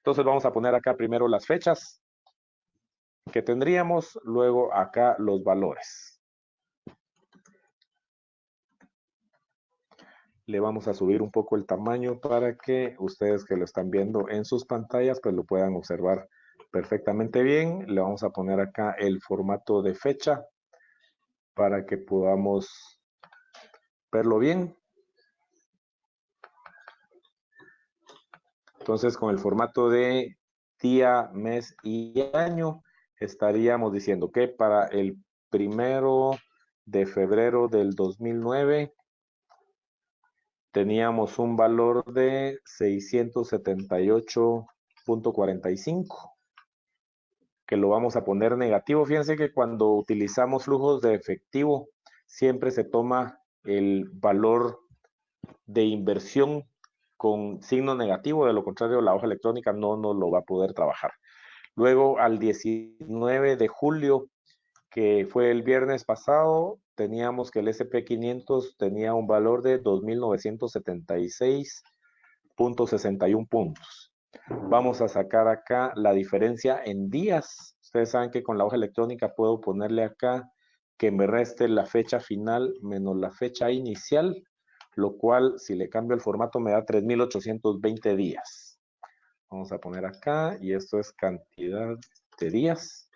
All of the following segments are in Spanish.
Entonces vamos a poner acá primero las fechas que tendríamos, luego acá los valores. Le vamos a subir un poco el tamaño para que ustedes que lo están viendo en sus pantallas pues lo puedan observar perfectamente bien. Le vamos a poner acá el formato de fecha para que podamos verlo bien. Entonces, con el formato de día, mes y año, estaríamos diciendo que para el 1 de febrero del 2009 teníamos un valor de 678.45, que lo vamos a poner negativo. Fíjense que cuando utilizamos flujos de efectivo, siempre se toma el valor de inversión con signo negativo, de lo contrario la hoja electrónica no nos lo va a poder trabajar. Luego al 19 de julio, que fue el viernes pasado, teníamos que el SP500 tenía un valor de 2.976.61 puntos. Vamos a sacar acá la diferencia en días. Ustedes saben que con la hoja electrónica puedo ponerle acá que me reste la fecha final menos la fecha inicial, lo cual si le cambio el formato me da 3.820 días. Vamos a poner acá y esto es cantidad de días.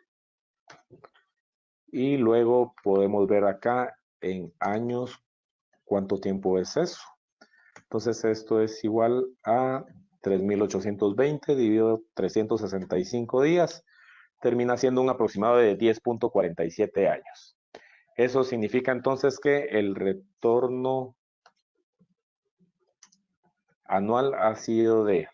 Y luego podemos ver acá en años cuánto tiempo es eso. Entonces esto es igual a 3.820 dividido 365 días. Termina siendo un aproximado de 10.47 años. Eso significa entonces que el retorno anual ha sido de,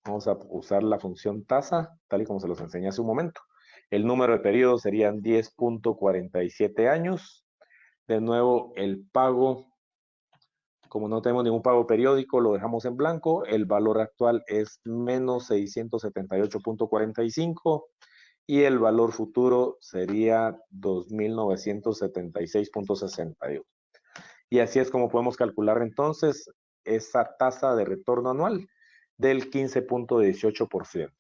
vamos a usar la función tasa, tal y como se los enseñé hace un momento. El número de periodos serían 10.47 años. De nuevo, el pago, como no tenemos ningún pago periódico, lo dejamos en blanco. El valor actual es menos 678.45 y el valor futuro sería 2.976.61. Y así es como podemos calcular entonces esa tasa de retorno anual del 15.18%.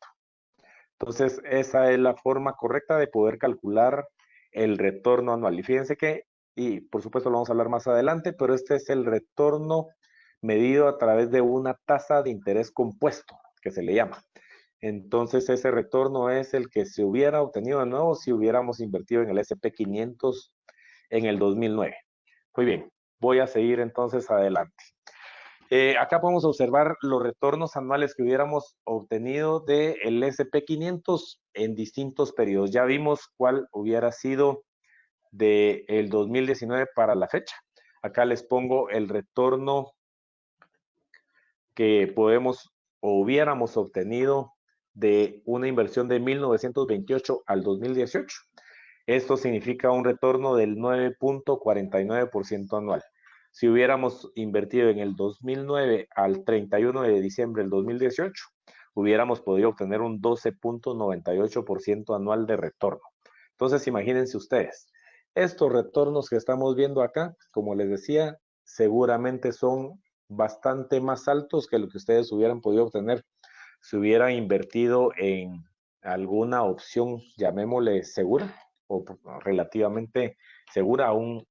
Entonces, esa es la forma correcta de poder calcular el retorno anual. Y fíjense que, y por supuesto lo vamos a hablar más adelante, pero este es el retorno medido a través de una tasa de interés compuesto, que se le llama. Entonces, ese retorno es el que se hubiera obtenido de nuevo si hubiéramos invertido en el SP500 en el 2009. Muy bien, voy a seguir entonces adelante. Acá podemos observar los retornos anuales que hubiéramos obtenido del SP500 en distintos periodos. Ya vimos cuál hubiera sido del 2019 para la fecha. Acá les pongo el retorno que podemos o hubiéramos obtenido de una inversión de 1928 al 2018. Esto significa un retorno del 9.49% anual. Si hubiéramos invertido en el 2009 al 31 de diciembre del 2018, hubiéramos podido obtener un 12.98% anual de retorno. Entonces, imagínense ustedes, estos retornos que estamos viendo acá, como les decía, seguramente son bastante más altos que lo que ustedes hubieran podido obtener si hubieran invertido en alguna opción, llamémosle segura, o relativamente segura a un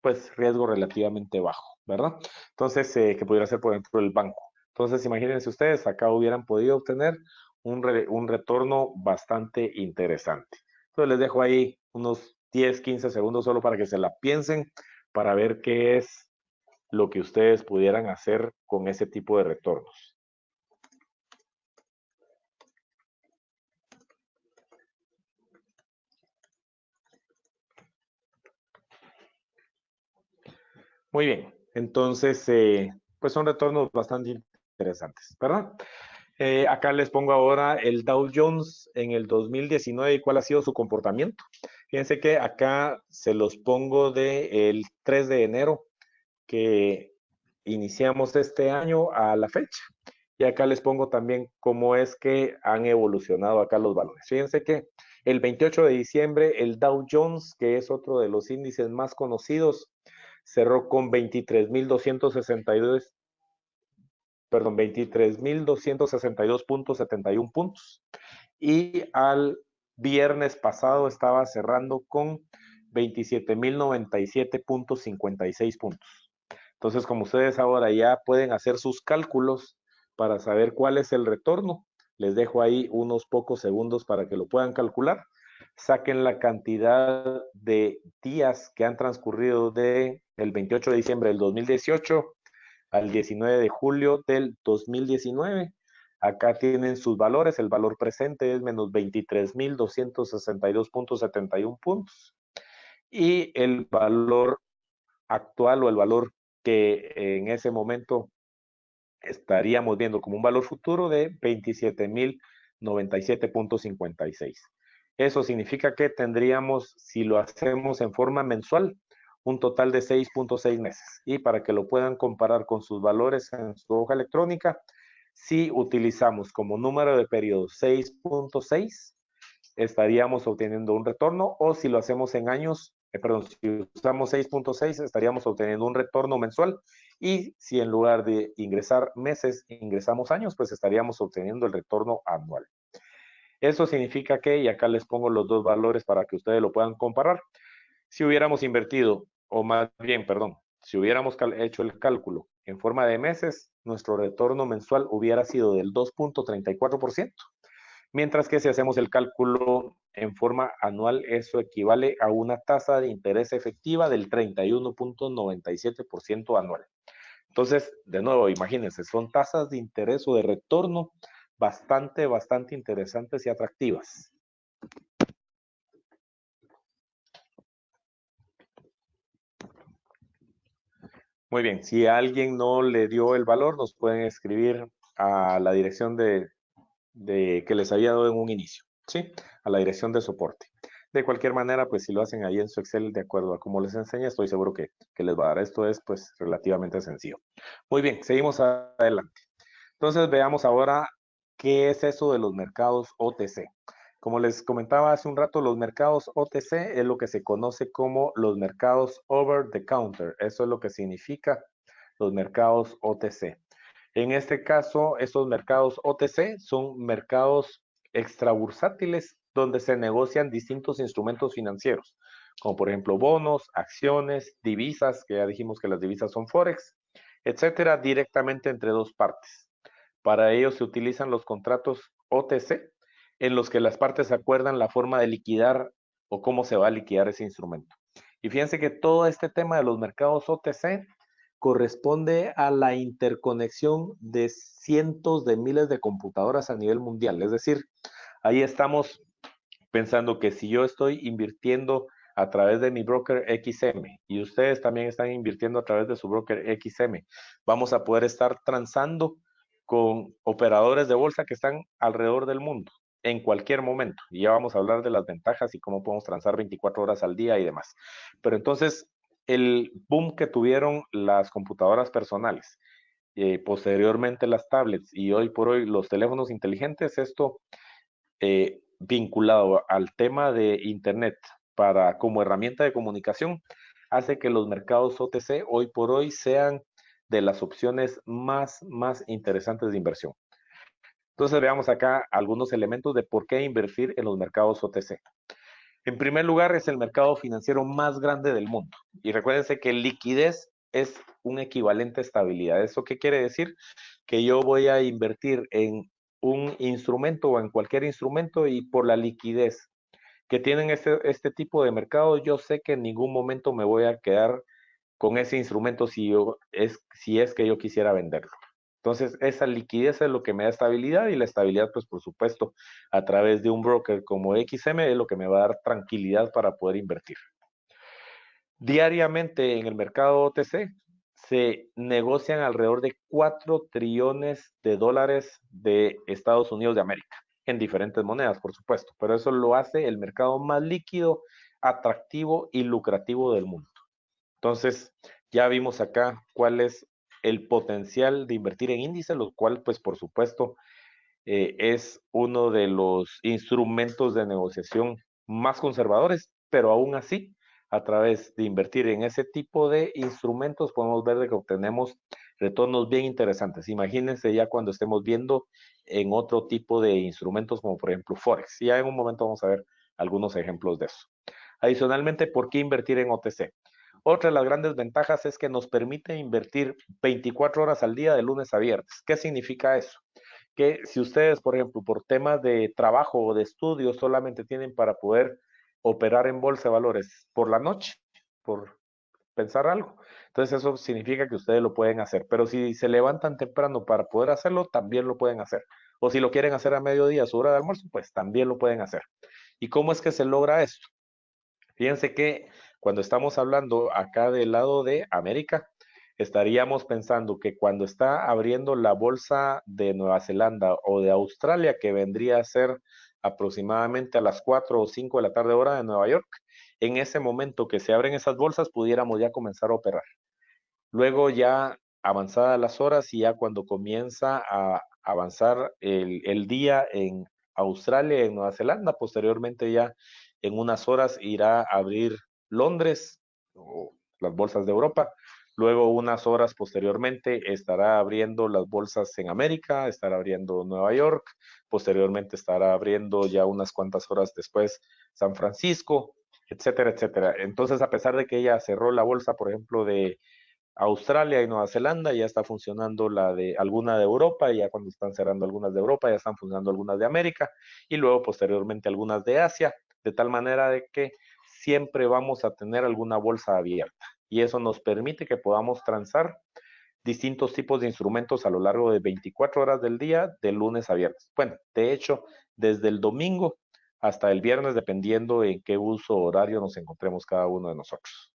pues riesgo relativamente bajo, ¿verdad? Entonces, que pudiera ser por ejemplo el banco. Entonces, imagínense ustedes, acá hubieran podido obtener un retorno bastante interesante. Entonces, les dejo ahí unos 10, 15 segundos solo para que se la piensen, para ver qué es lo que ustedes pudieran hacer con ese tipo de retornos. Muy bien, entonces, pues son retornos bastante interesantes, ¿verdad? Acá les pongo ahora el Dow Jones en el 2019 y cuál ha sido su comportamiento. Fíjense que acá se los pongo del 3 de enero que iniciamos este año a la fecha. Y acá les pongo también cómo es que han evolucionado acá los valores. Fíjense que el 28 de diciembre el Dow Jones, que es otro de los índices más conocidos, cerró con 23.262 perdón, 23.262.71 puntos. Y al viernes pasado estaba cerrando con 27.097.56 puntos. Entonces, como ustedes ahora ya pueden hacer sus cálculos para saber cuál es el retorno, les dejo ahí unos pocos segundos para que lo puedan calcular. Saquen la cantidad de días que han transcurrido de el 28 de diciembre del 2018 al 19 de julio del 2019. Acá tienen sus valores. El valor presente es menos 23.262.71 puntos. Y el valor actual o el valor que en ese momento estaríamos viendo como un valor futuro de 27.097.56. Eso significa que tendríamos, si lo hacemos en forma mensual, un total de 6.6 meses. Y para que lo puedan comparar con sus valores en su hoja electrónica, si utilizamos como número de periodo 6.6, estaríamos obteniendo un retorno, o si lo hacemos en años, perdón, si usamos 6.6, estaríamos obteniendo un retorno mensual, y si en lugar de ingresar meses, ingresamos años, pues estaríamos obteniendo el retorno anual. Eso significa que, y acá les pongo los dos valores para que ustedes lo puedan comparar, si hubiéramos invertido, o más bien, perdón, si hubiéramos hecho el cálculo en forma de meses, nuestro retorno mensual hubiera sido del 2.34%. Mientras que si hacemos el cálculo en forma anual, eso equivale a una tasa de interés efectiva del 31.97% anual. Entonces, de nuevo, imagínense, son tasas de interés o de retorno bastante interesantes y atractivas. Muy bien, si alguien no le dio el valor, nos pueden escribir a la dirección de que les había dado en un inicio, ¿sí? A la dirección de soporte. De cualquier manera, pues si lo hacen ahí en su Excel de acuerdo a cómo les enseña, estoy seguro que les va a dar. Esto es pues relativamente sencillo. Muy bien, seguimos adelante. Entonces veamos ahora qué es eso de los mercados OTC. Como les comentaba hace un rato, los mercados OTC es lo que se conoce como los mercados over the counter. Eso es lo que significa los mercados OTC. En este caso, estos mercados OTC son mercados extrabursátiles donde se negocian distintos instrumentos financieros, como por ejemplo bonos, acciones, divisas, que ya dijimos que las divisas son Forex, etcétera, directamente entre dos partes. Para ello se utilizan los contratos OTC, en los que las partes acuerdan la forma de liquidar o cómo se va a liquidar ese instrumento. Y fíjense que todo este tema de los mercados OTC corresponde a la interconexión de cientos de miles de computadoras a nivel mundial. Es decir, ahí estamos pensando que si yo estoy invirtiendo a través de mi broker XM y ustedes también están invirtiendo a través de su broker XM, vamos a poder estar transando con operadores de bolsa que están alrededor del mundo en cualquier momento. Y ya vamos a hablar de las ventajas y cómo podemos transar 24 horas al día y demás. Pero entonces, el boom que tuvieron las computadoras personales, posteriormente las tablets y hoy por hoy los teléfonos inteligentes, esto vinculado al tema de Internet para como herramienta de comunicación, hace que los mercados OTC hoy por hoy sean de las opciones más interesantes de inversión. Entonces veamos acá algunos elementos de por qué invertir en los mercados OTC. En primer lugar, es el mercado financiero más grande del mundo. Y recuérdense que liquidez es un equivalente a estabilidad. ¿Eso qué quiere decir? Que yo voy a invertir en un instrumento o en cualquier instrumento y por la liquidez que tienen este tipo de mercado, yo sé que en ningún momento me voy a quedar con ese instrumento si es que yo quisiera venderlo. Entonces, esa liquidez es lo que me da estabilidad y la estabilidad, pues por supuesto, a través de un broker como XM es lo que me va a dar tranquilidad para poder invertir. Diariamente en el mercado OTC se negocian alrededor de 4 trillones de dólares de Estados Unidos de América, en diferentes monedas, por supuesto, pero eso lo hace el mercado más líquido, atractivo y lucrativo del mundo. Entonces, ya vimos acá cuál es el potencial de invertir en índices, lo cual, pues, por supuesto, es uno de los instrumentos de negociación más conservadores, pero aún así, a través de invertir en ese tipo de instrumentos, podemos ver de que obtenemos retornos bien interesantes. Imagínense ya cuando estemos viendo en otro tipo de instrumentos como por ejemplo Forex. Y ya en un momento vamos a ver algunos ejemplos de eso. Adicionalmente, ¿por qué invertir en OTC? Otra de las grandes ventajas es que nos permite invertir 24 horas al día de lunes a viernes. ¿Qué significa eso? Que si ustedes, por ejemplo, por temas de trabajo o de estudio solamente tienen para poder operar en bolsa de valores por la noche, por pensar algo, entonces eso significa que ustedes lo pueden hacer. Pero si se levantan temprano para poder hacerlo, también lo pueden hacer. O si lo quieren hacer a mediodía, a su hora de almuerzo, pues también lo pueden hacer. ¿Y cómo es que se logra esto? Fíjense que cuando estamos hablando acá del lado de América, estaríamos pensando que cuando está abriendo la bolsa de Nueva Zelanda o de Australia, que vendría a ser aproximadamente a las 4 o 5 de la tarde hora de Nueva York, en ese momento que se abren esas bolsas, pudiéramos ya comenzar a operar. Luego ya avanzadas las horas y ya cuando comienza a avanzar el día en Australia y en Nueva Zelanda, posteriormente ya en unas horas irá a abrir Londres o las bolsas de Europa. Luego unas horas posteriormente estará abriendo las bolsas en América, estará abriendo Nueva York, posteriormente estará abriendo ya unas cuantas horas después San Francisco, etcétera, etcétera. Entonces, a pesar de que ella cerró la bolsa, por ejemplo, de Australia y Nueva Zelanda, ya está funcionando la de alguna de Europa, ya cuando están cerrando algunas de Europa, ya están funcionando algunas de América y luego posteriormente algunas de Asia, de tal manera de que siempre vamos a tener alguna bolsa abierta y eso nos permite que podamos transar distintos tipos de instrumentos a lo largo de 24 horas del día, de lunes a viernes. Bueno, de hecho, desde el domingo hasta el viernes, dependiendo en qué uso horario nos encontremos cada uno de nosotros.